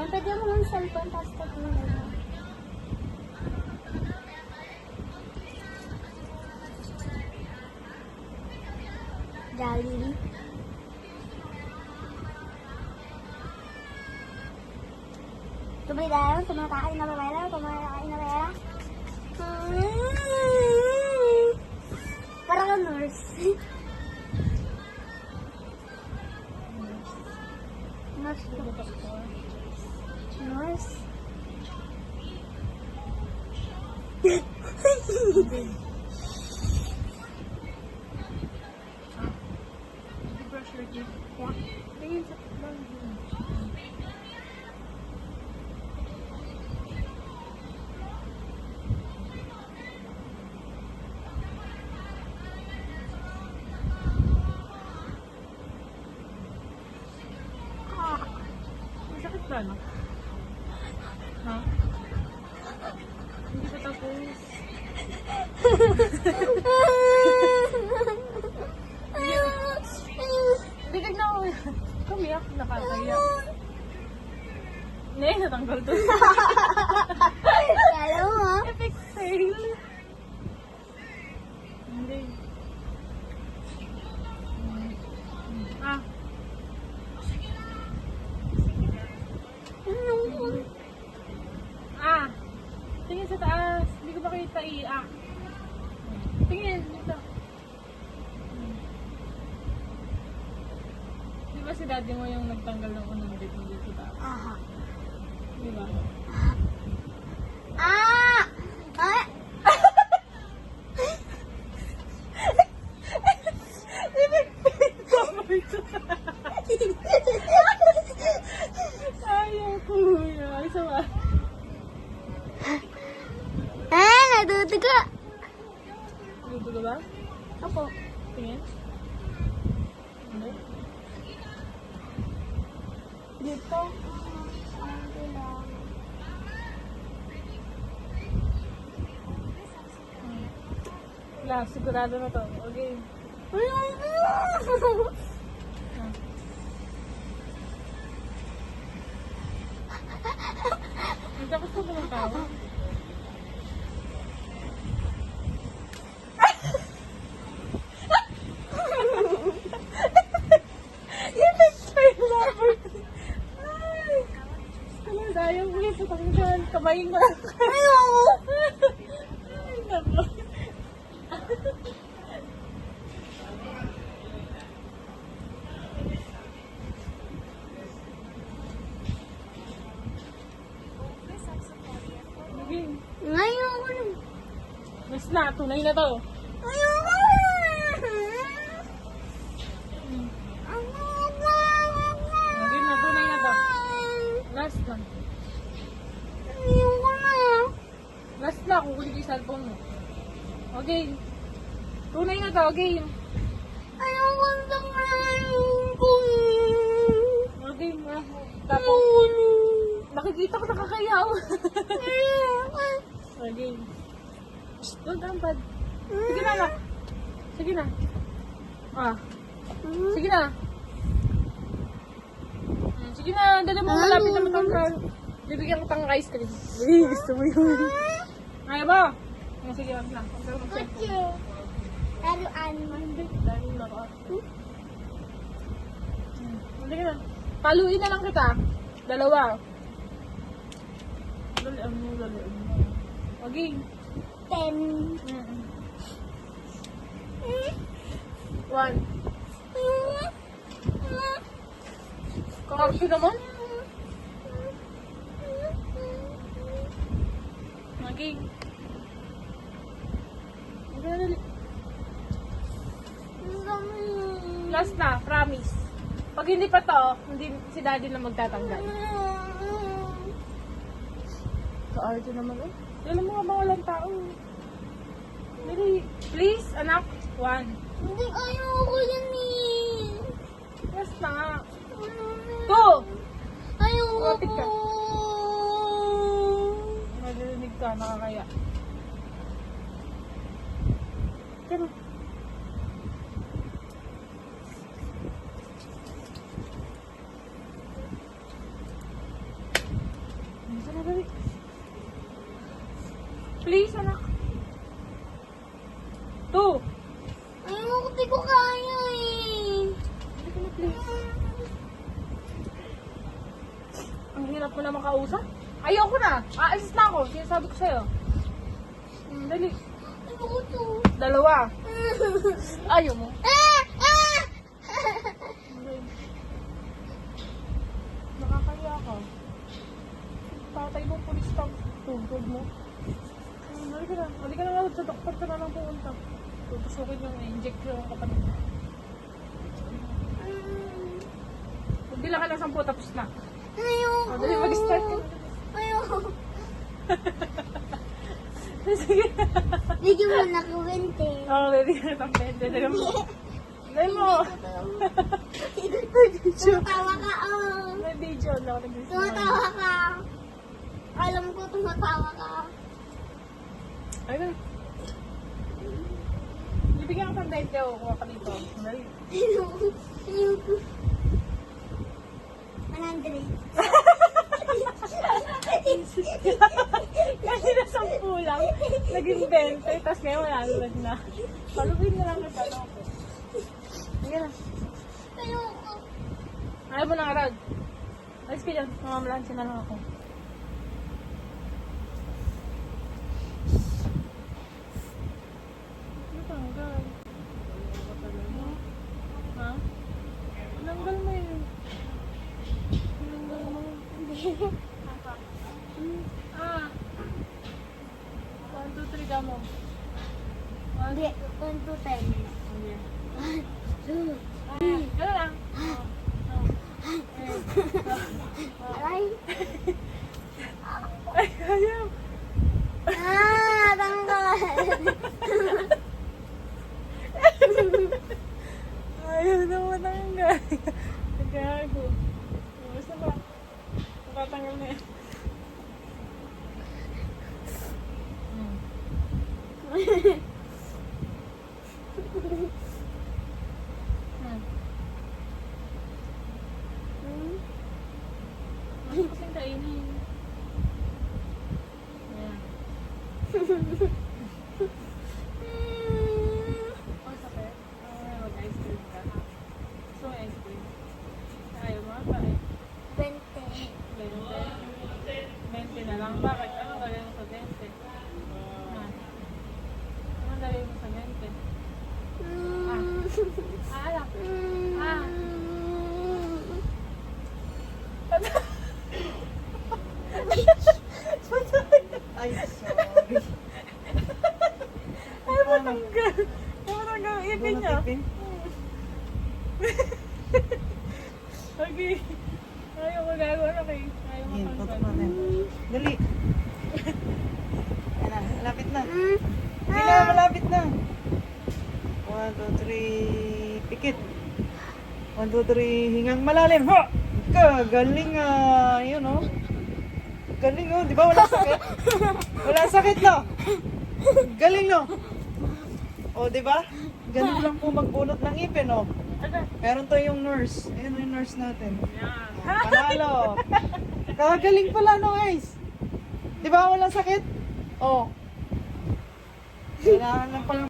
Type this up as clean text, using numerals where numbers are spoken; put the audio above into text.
Ayan, pwede mo ng cellphone, tapos pwede mo na. Jollibee. Tuloy tayo, tumakain na pera, tumakain na pera. Parang ka nurse. Nurse. Nurse. Brush your teeth. Yeah. Tingin sa bang. Masakit ba, no? Ha? Hindi pa tapos. Hindi ka na. Kumiyak, nakakaya. Nay, natanggal to. Kala mo, ha? Epic fail. Hindi. Ah. Ah. Tingin sa taas. Hindi ko makita Ah. Tingin. Dito. Di ba si daddy mo yung nagtanggal ng unang date mo dito sa taas? Aha. Di ba? Ah! Ah! Ayaw, kuya. Isa ba? Ah! Nadudugo! Dito ka ba? Opo. Tingin. Hindi. Dito. Ano lang. Wala, sigurado na to. Okay. Ang takot ko naman tao. Ayaw mo yung patanggal. Kamayin mo lang. Ayaw! Ay, nako. Okay. Ayaw ko na. Mas na, tunay na to. Ayaw ko Okay na, tunay na to. Last na. Ayaw ko na. Last na, kukunin ko yung cellphone mo. Okay. Tunay na to, okay. Ayaw ko na. Okay, tapos, nakikita ko nakakayaw. Okay. Don't tampad. Sige na, anak. Sige na. Ah. Sige na. Sige na, dali mo, malapit na matanggal. Bibigyan ko tang ice cream. Ay, gusto mo yun. Ayaw ba? Sige, wag na. Laruan mo. Dahil na ka. Sige na. Paluin na lang kita. Dalawa. Dalian mo, dalian mo. Okay. 10. 1. Kakasyo naman. Okay. Dali. Last na, promise. Pag hindi pa to, hindi si daddy na magtatanggal. Kaarte naman eh. Alam mo nga ba walang tao. Dali. Please, anak. 1. Hindi, ayaw ko yan eh. Last na nga. 2. Ayaw ko. Kapit ka. Narinig ka, nakakaya. Pero, Hindi ko kaya eh. Hindi ko na please. Ang hirap mo na makausap. Ayoko na. Aalis na ako. Sinasabi ko sa'yo. Dali. Ayoko to. Dalawa. Ayaw mo. Nakakaya ka. Tatay mo, pulis ka. Tugod mo. Halika na. Halika na nga sa doktor ka na lang pumunta. Tutusukin yung inject yung kapatid mo. Bilang ka ng 10 tapos na. Ayoko. O, dali mag-start ka. Ayoko. Sige. Bigyan mo na ko 20. Oo, ready ka na ng 20. Dali mo. Dali mo. Tumatawa ka, oh. May video lang. Tumatawa ka. Alam ko tumatawa ka. Ayun. Ibigyan ka ng 20 o kuha ka dito. Dali. Ayoko. Ayoko. 100. Kasi na 10 lang. Naging 20. Tapos ngayon wala na. Palugin na lang yung tanong ko. Sige na. Ayoko. Ayaw mo na nga, Rod. Alis ka dyan. Mamamalansya na lang ako. Natanggal. Ha? Tinanggal mo yun. Tinanggal mo. Ah. 1, 2, 3 ka mo. Hindi. 1 to 10. Okay. 2. Gano'n lang. Aray. Ay, kaya. Tanggal. Ayaw na matanggal. Gago. Basta ba? Matatanggal na yan. Ano kasing kainin? Ayan. Ang sakit. Mag-ice cream ka. Gusto mo ice cream? Ayaw mo? Bakit? 20. 20 na lang. Bakit? Anong gagawin mo sa 20? Ha? Anong gagawin mo sa 20? Alak. Ay, sorry. Ay, matanggal. Ay, matanggal. Ipin niya. Okay. Ayaw magagawa na kayo. Ayaw Yan, tutok matanggal. natin. Dali. Yan na, malapit na. Hindi na, malapit na. 1, 2, 3, pikit. 1, 2, 3, hingang malalim. Ha! Galing yun oh. Galing oh, di ba wala sakit? Wala sakit no? Galing no? O, di ba? Galing lang po magbunot ng ipin oh. Meron to yung nurse. Ayun yung nurse natin. Yan. Panalo. Kagaling pala no, Ace. Di ba wala sakit? Oh. Kailangan lang pala